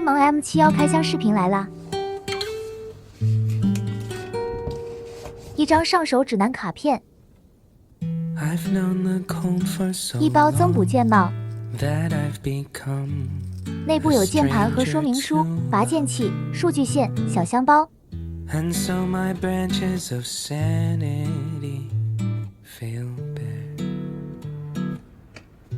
盟 M71开箱视频来啦！一张上手指南卡片，一包增补键帽，内部有键盘和说明书、拔键器、数据线、小香包。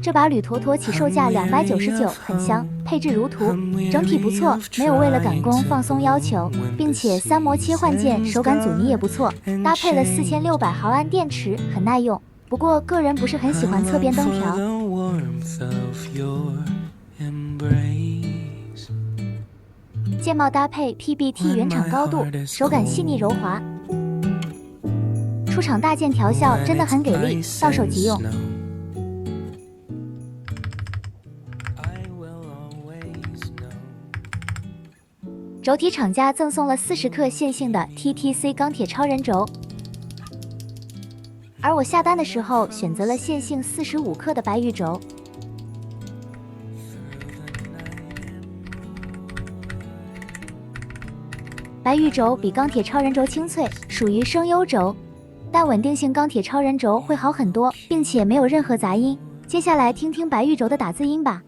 这把铝坨坨起售价299，很香，配置如图，整体不错，没有为了赶工放松要求，并且3模切换键手感阻尼也不错，搭配了4600毫安电池，很耐用。不过个人不是很喜欢侧边灯条。键帽搭配 PBT 原厂高度，手感细腻柔滑。出厂大键调校真的很给力，到手即用。轴体厂家赠送了40克线性的 TTC 钢铁超人轴，而我下单的时候选择了线性45克的白玉轴。白玉轴比钢铁超人轴清脆，属于声优轴，但稳定性钢铁超人轴会好很多，并且没有任何杂音。接下来听听白玉轴的打字音吧。